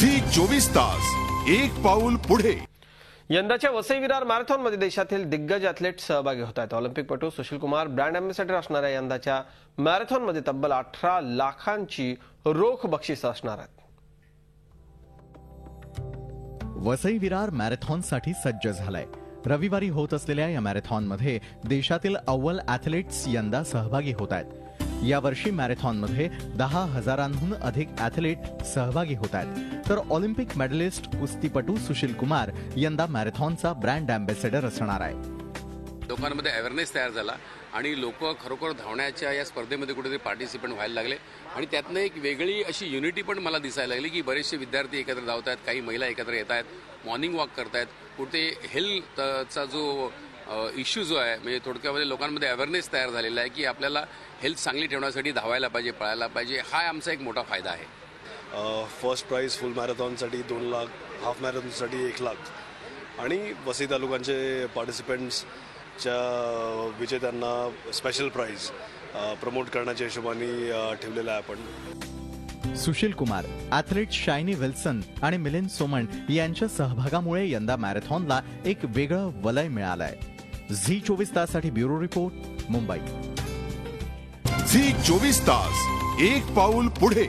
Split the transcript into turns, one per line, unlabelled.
Zee 24 Taas एक पाऊल पुढे।
यंदाच्या वसई विरार मॅरेथॉनमध्ये देशातील दिग्गज ॲथलीट सहभागी होत आहेत। ऑलिम्पिकपटू सुशील कुमार ब्रँड अँबॅसेडर असणाऱ्या यंदाच्या मॅरेथॉनमध्ये तब्बल 18 लाखांची रोख बक्षिसं असणार आहेत।
वसई विरार मॅरेथॉनसाठी सज्ज झालाय। रविवारी होत असलेल्या या मॅरेथॉनमध्ये देशातील अव्वल ॲथलीट्स यंदा सहभागी होत आहेत। यावर्षी मॅरेथॉनमध्ये 10,000हून अधिक ॲथलीट सहभागी होत आहेत, तर ऑलिम्पिक मेडलिस्ट कुस्तीपटू सुशील कुमार यंदा मॅरेथॉनचा ब्रँड अँबॅसेडर असणार आहे।
लोकांमध्ये अवेअरनेस तयार झाला आणि लोक खरोखर धावण्याच्या या स्पर्धेमध्ये कुठेतरी पार्टिसिपेंट व्हायला लागले आणि त्यातनं एक वेगळी अशी युनिटी पण मला दिसायला लागली की बरेचसे विद्यार्थी एकत्र धावत आहेत, काही महिला एकत्र येत आहेत, मॉर्निंग वॉक करतायत। कुठे हेल्थचा जो इश्यू जो आहे म्हणजे थोडक्यामध्ये लोकांमध्ये अवेअरनेस तयार झालेला आहे की आपल्याला हेल्थ चांगली ठेवण्यासाठी धावायला पाहिजे, पळायला पाहिजे। हा आमचा एक मोठा फायदा आहे।
फर्स्ट प्राइज फुल मॅरेथॉनसाठी 2 लाख, हाफ मॅरेथॉनसाठी 1 लाख आणि वसई तालुक्यांचे पार्टिसिपेंट्सच्या विजेत्यांना स्पेशल प्राइज प्रमोट करण्याच्या हिशोबाने ठेवलेला आहे आपण।
Sushil Kumar, athlete shiny Wilson आणि मिलिंद सोमण यांच्या सहभागामुळे यंदा मॅरेथॉनला एक वेगळं वलय मिळालंय। झी 24 ताससाठी ब्युरो रिपोर्ट, मुंबई।
झी 24 तास एक पाऊल पुढे।